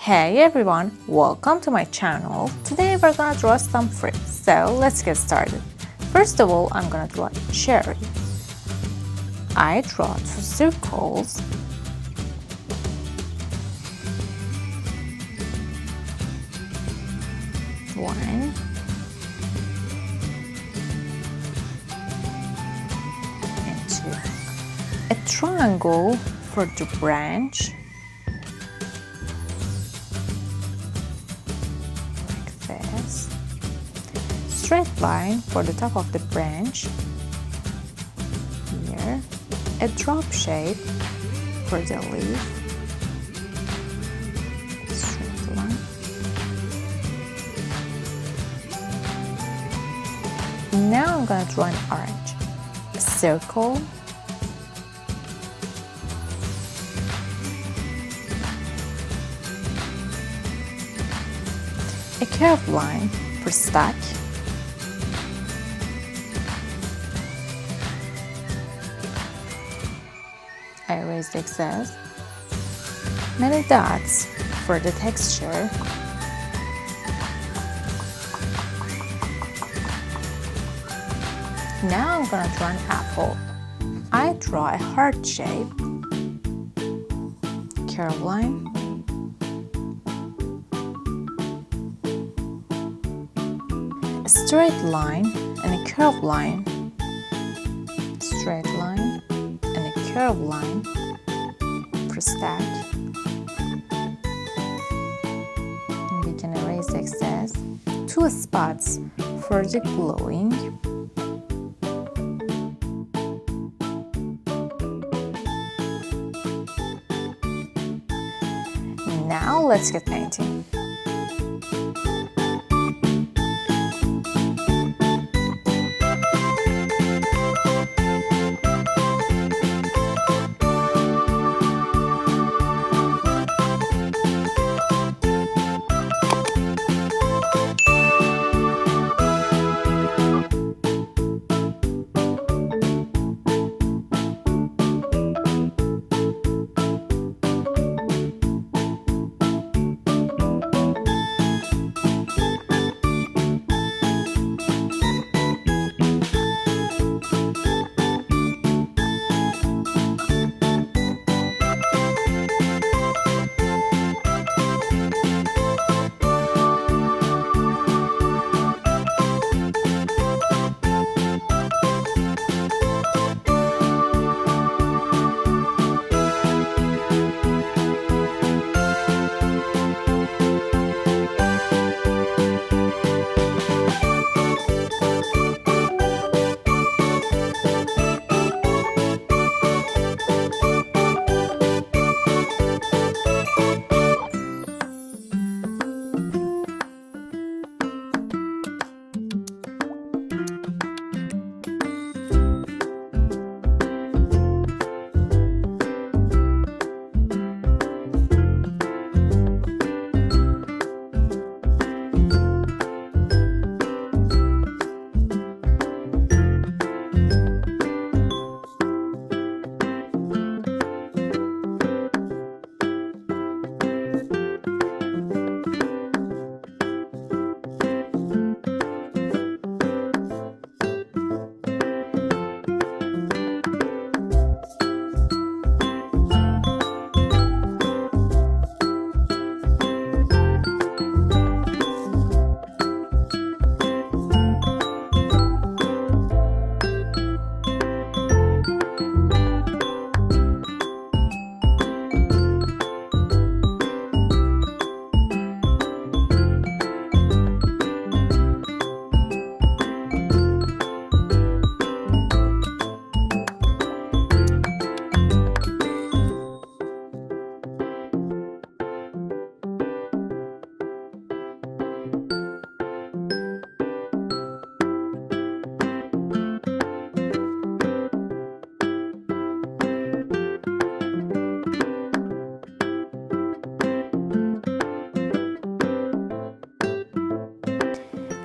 Hey everyone, welcome to my channel. Today we're gonna draw some fruits, so let's get started. First of all, I'm gonna draw a cherry. I draw two circles. One. And two. A triangle for the branch. Straight line for the top of the branch. Here, a drop shape for the leaf. Straight line. Now I'm gonna draw an orange. A circle. A curved line for stack. I erase the excess. Many dots for the texture. Now I'm gonna draw an apple. I draw a heart shape, curve line, a straight line and a curved line, straight line and a curved line for stack. And we can erase the excess. Two spots for the glowing. Now let's get painting.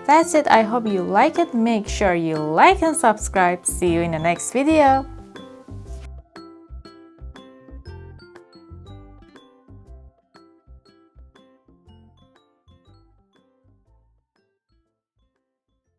That's it. I hope you like it. Make sure you like and subscribe. See you in the next video.